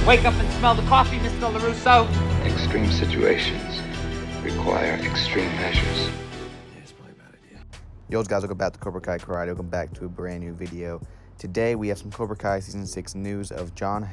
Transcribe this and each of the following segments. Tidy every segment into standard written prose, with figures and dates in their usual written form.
Wake up and smell the coffee, Mr. LaRusso. Extreme situations require extreme measures. Yo guys, welcome back to Cobra Kai Karate. Welcome back to a brand new video. Today we have some Cobra Kai Season 6 news of Hayden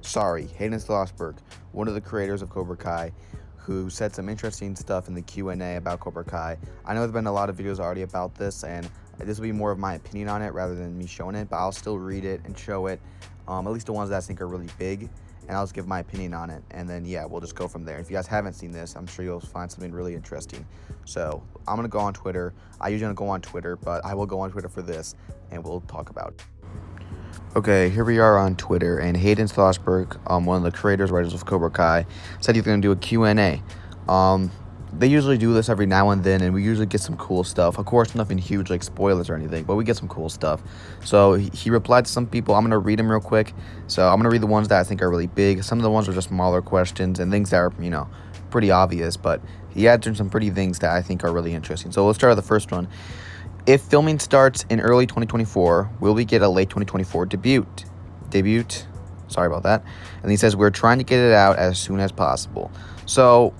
Schlossberg, one of the creators of Cobra Kai, who said some interesting stuff in the Q&A about Cobra Kai. I know there's been a lot of videos already about this, and this will be more of my opinion on it rather than me showing it, but I'll still read it and show it, at least the ones that I think are really big, and I'll just give my opinion on it, and then yeah, we'll just go from there. If you guys haven't seen this, I'm sure you'll find something really interesting. So I'm gonna go on Twitter. I usually don't go on Twitter, but I will go on Twitter for this, and we'll talk about it. Okay, here we are on Twitter, and Hayden Schlossberg, one of the creators, writers of Cobra Kai, said he's gonna do a Q&A. They usually do this every now and then, and we usually get some cool stuff. Of course, nothing huge like spoilers or anything, but we get some cool stuff. So he replied to some people. I'm going to read them real quick. So I'm going to read the ones that I think are really big. Some of the ones are just smaller questions and things that are, pretty obvious. But he answered some pretty things that I think are really interesting. So let's start with the first one. If filming starts in early 2024, will we get a late 2024 debut? Sorry about that. And he says, we're trying to get it out as soon as possible. So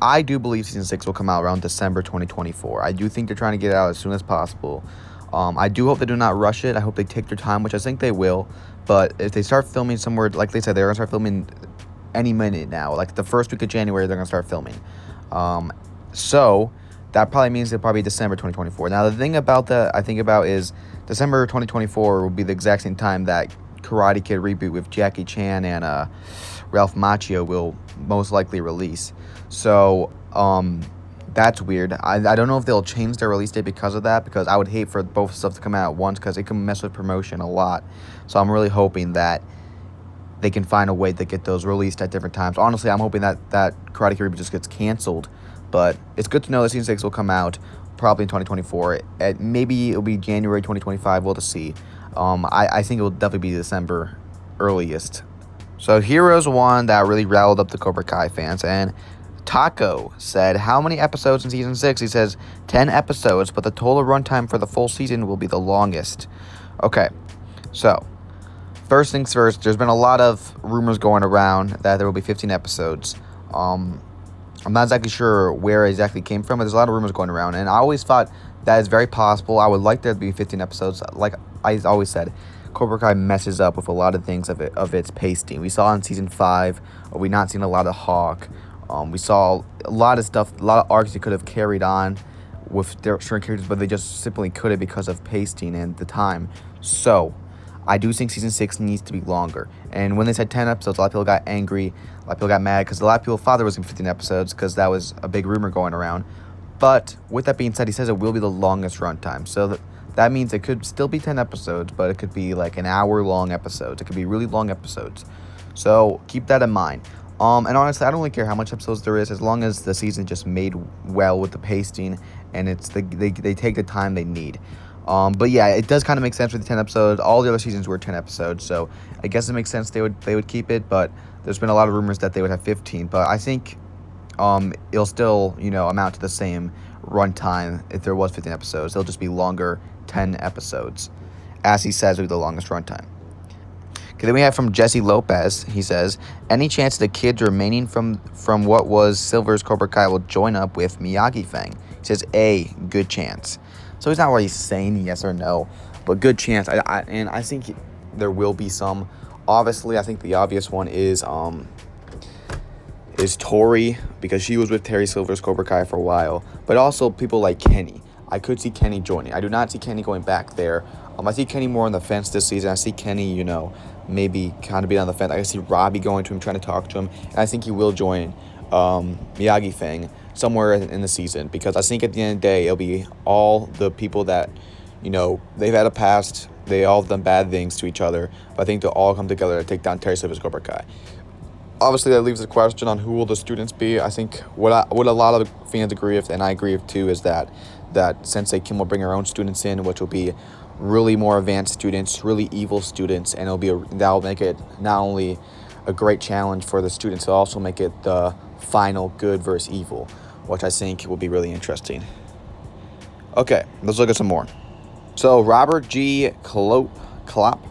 I do believe Season 6 will come out around December 2024. I do think they're trying to get it out as soon as possible. I do hope they do not rush it. I hope they take their time, which I think they will. But if they start filming somewhere, like they said, they're going to start filming any minute now. Like the first week of January, they're going to start filming. So that probably means it'll probably be December 2024. Now, the thing about that I think about is December 2024 will be the exact same time that Karate Kid reboot with Jackie Chan and Ralph Macchio will most likely release. So that's weird. I don't know if they'll change their release date because of that, because I would hate for both stuff to come out at once because it can mess with promotion a lot. So I'm really hoping that they can find a way to get those released at different times. Honestly, I'm hoping that Karate Kid reboot just gets canceled, but it's good to know that Season 6 will come out probably in 2024. Maybe it'll be January 2025. We'll just see. I think it will definitely be December earliest. So here is one that really riled up the Cobra Kai fans, and Taco said, how many episodes in Season 6? He says 10 episodes, but the total runtime for the full season will be the longest. Okay, so first things first, there's been a lot of rumors going around that there will be 15 episodes. I'm not exactly sure where it exactly came from, but there's a lot of rumors going around, and I always thought that is very possible. I would like there to be 15 episodes. Like I always said, Cobra Kai messes up with a lot of things of its pacing. We saw in Season 5, we not seen a lot of Hawk. We saw a lot of stuff, a lot of arcs they could have carried on with their certain characters, but they just simply couldn't because of pacing and the time. So I do think Season 6 needs to be longer. And when they said 10 episodes, a lot of people got angry. A lot of people got mad because a lot of people thought there was going to be 15 episodes because that was a big rumor going around. But with that being said, he says it will be the longest runtime. So that means it could still be 10 episodes, but it could be like an hour-long episodes. It could be really long episodes. So keep that in mind. And honestly, I don't really care how much episodes there is, as long as the season just made well with the pacing and they take the time they need. But yeah, it does kind of make sense with the 10 episodes. All the other seasons were 10 episodes, so I guess it makes sense they would keep it. But there's been a lot of rumors that they would have 15. But I think it'll still amount to the same runtime if there was 15 episodes. It'll just be longer 10 episodes, as he says, with the longest runtime. Okay, then we have from Jesse Lopez. He says, any chance the kids remaining from what was Silver's Cobra Kai will join up with Miyagi Fang? He says, A, good chance. So he's not really saying yes or no, but good chance. I think there will be some. Obviously, I think the obvious one is Tori, because she was with Terry Silver's Cobra Kai for a while. But also people like Kenny. I could see Kenny joining. I do not see Kenny going back there. I see Kenny more on the fence this season. I see Kenny, maybe kind of being on the fence. I see Robbie going to him, trying to talk to him. And I think he will join Miyagi Fang somewhere in the season. Because I think at the end of the day, it'll be all the people that, they've had a past. They all have done bad things to each other. But I think they'll all come together to take down Terry Silver's Cobra Kai. Obviously, that leaves the question on who will the students be. I think what a lot of fans agree with, and I agree with too, is that Sensei Kim will bring her own students in, which will be really more advanced students, really evil students, and that'll make it not only a great challenge for the students, it'll also make it the final good versus evil, which I think will be really interesting. Okay, let's look at some more. So Robert G. Klopp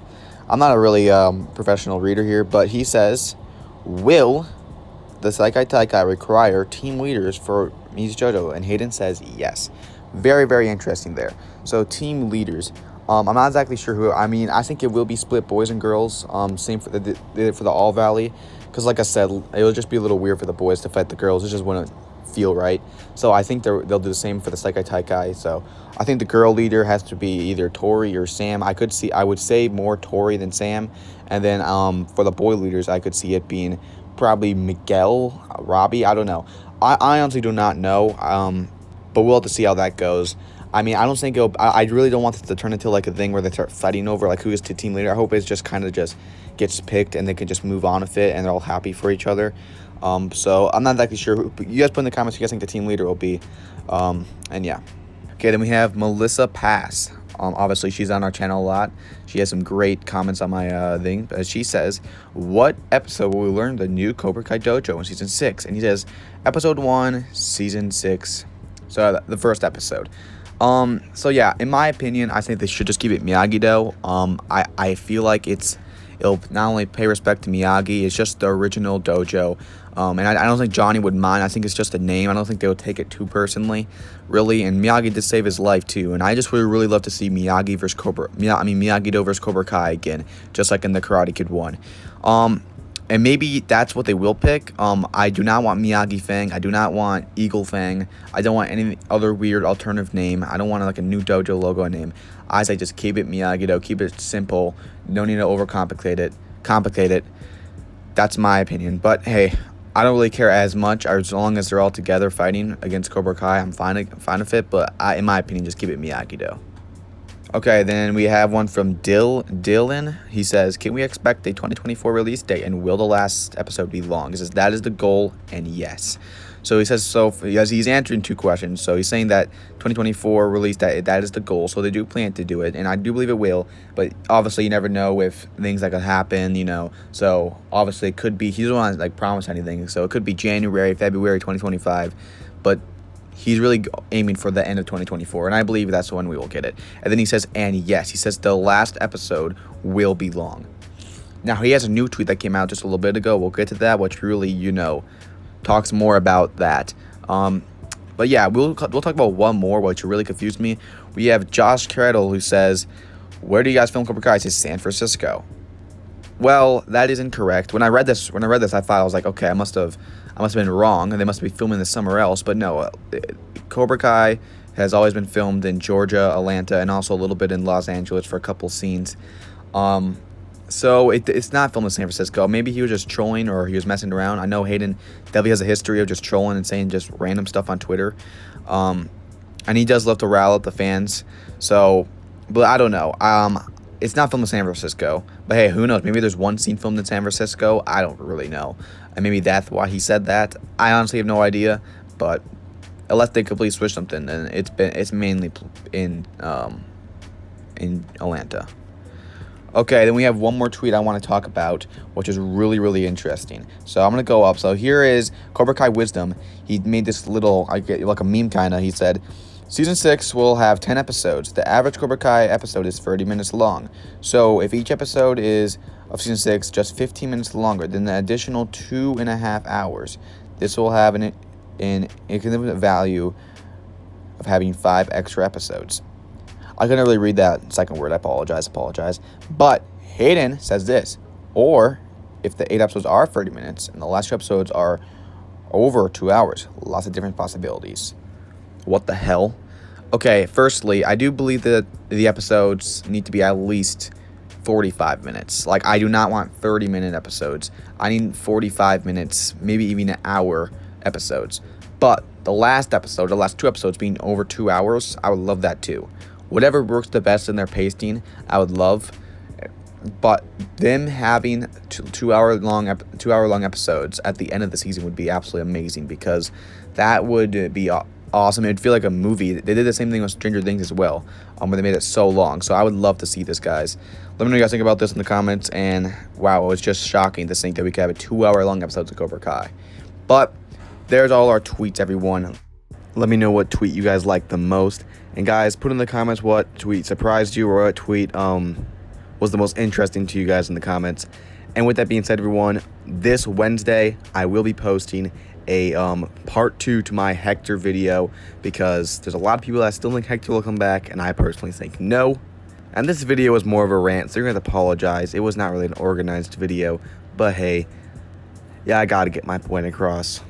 I'm not a really professional reader here, but he says, will the Saikai Taikai require team leaders for Mi's JoJo? And Hayden says yes. Very, very interesting there. So team leaders. I'm not exactly sure who. I mean, I think it will be split boys and girls. Same for the All Valley, because like I said, it'll just be a little weird for the boys to fight the girls. It just wouldn't feel right. So I think they'll do the same for the Saikai Taikai. So I think the girl leader has to be either Tori or Sam. I would say more Tori than Sam. And then for the boy leaders, I could see it being probably Miguel, Robbie. I don't know. I honestly do not know. But we'll have to see how that goes. I mean, I don't think I really don't want this to turn into like a thing where they start fighting over like who is the team leader. I hope it's just kind of just gets picked and they can just move on with it and they're all happy for each other. So I'm not exactly sure who, you guys put in the comments who you guys think the team leader will be. And yeah. Okay, then we have Melissa Pass. Obviously, she's on our channel a lot. She has some great comments on my thing. But she says, what episode will we learn the new Cobra Kai Dojo in Season 6? And he says, Episode 1, Season 6. So the first episode. So yeah, in my opinion, I think they should just keep it Miyagi-Do. I feel like it'll not only pay respect to Miyagi, it's just the original dojo. And I don't think Johnny would mind. I think it's just a name. I don't think they would take it too personally, really. And Miyagi did save his life too. And I just would really love to see Miyagi-Do versus Cobra Kai again, just like in the Karate Kid 1. And maybe that's what they will pick. I do not want Miyagi Fang. I do not want Eagle Fang. I don't want any other weird alternative name. I don't want like a new dojo logo name. I say just keep it Miyagi-Do. Keep it simple. No need to complicate it. That's my opinion. But hey, I don't really care as much as long as they're all together fighting against Cobra Kai. I'm fine with it. But in my opinion, just keep it Miyagi-Do. Okay, then we have one from Dylan. He says, can we expect a 2024 release date, and will the last episode be long? He says, that is the goal, and yes. So he says, he's answering two questions. So he's saying that 2024 release date, that is the goal. So they do plan to do it, and I do believe it will. But obviously, you never know with things that could happen, you know. So obviously, it could be, he doesn't want to like promise anything. So it could be January, February 2025. But he's really aiming for the end of 2024, and I believe that's when we will get it. And then he says, and yes, he says the last episode will be long. Now, he has a new tweet that came out just a little bit ago. We'll get to that, which really, talks more about that. But yeah, we'll talk about one more, which really confused me. We have Josh Cradle, who says, where do you guys film Cobra Kai? He says San Francisco. Well, that is incorrect. When I read this, I thought, I was like, okay, I must have been wrong, and they must be filming this somewhere else. But no, Cobra Kai has always been filmed in Georgia, Atlanta, and also a little bit in Los Angeles for a couple scenes. So it's not filmed in San Francisco. Maybe he was just trolling or he was messing around. I know Hayden definitely has a history of just trolling and saying just random stuff on Twitter. And he does love to rile up the fans. So, but I don't know. It's not filmed in San Francisco. But hey, who knows? Maybe there's one scene filmed in San Francisco. I don't really know. And maybe that's why he said that. I honestly have no idea. But unless they completely switch something, and it's mainly in Atlanta. Okay, then we have one more tweet I want to talk about, which is really, really interesting. So I'm going to go up. So here is Cobra Kai Wisdom. He made this little, like a meme kind of. He said, Season 6 will have 10 episodes. The average Cobra Kai episode is 30 minutes long. So if each episode is of Season 6 just 15 minutes longer, then the additional 2.5 hours, this will have an equivalent value of having 5 extra episodes. I couldn't really read that second word. I apologize. But Hayden says this. Or if the 8 episodes are 30 minutes and the last 2 episodes are over 2 hours, lots of different possibilities. What the hell? Okay, firstly, I do believe that the episodes need to be at least 45 minutes. Like, I do not want 30-minute episodes. I need 45 minutes, maybe even an hour episodes. But the last 2 episodes being over 2 hours, I would love that too. Whatever works the best in their pacing, I would love. But them having 2 hour long episodes at the end of the season would be absolutely amazing, because that would be awesome. It would feel like a movie. They did the same thing with Stranger Things as well, where they made it so long. So I would love to see this, guys. Let me know what you guys think about this in the comments. And wow, it was just shocking to think that we could have a 2 hour long episode of Cobra Kai. But there's all our tweets, everyone. Let me know what tweet you guys like the most. And guys, put in the comments what tweet surprised you, or what tweet was the most interesting to you guys in the comments. And with that being said, everyone, this Wednesday I will be posting a part 2 to my Hector video, because there's a lot of people that still think Hector will come back, and I personally think no. And this video was more of a rant, so you're going to apologize. It was not really an organized video, but hey, yeah, I got to get my point across.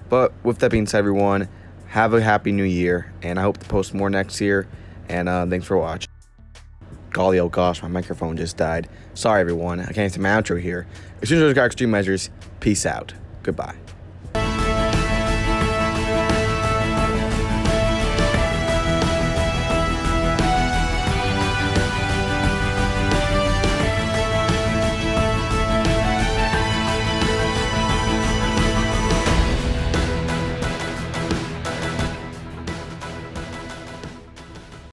But with that being said, everyone, have a happy new year, and I hope to post more next year, and thanks for watching. Golly, oh gosh, my microphone just died. Sorry, everyone, I can't say my outro here. As soon as I got extreme measures, peace out. Goodbye.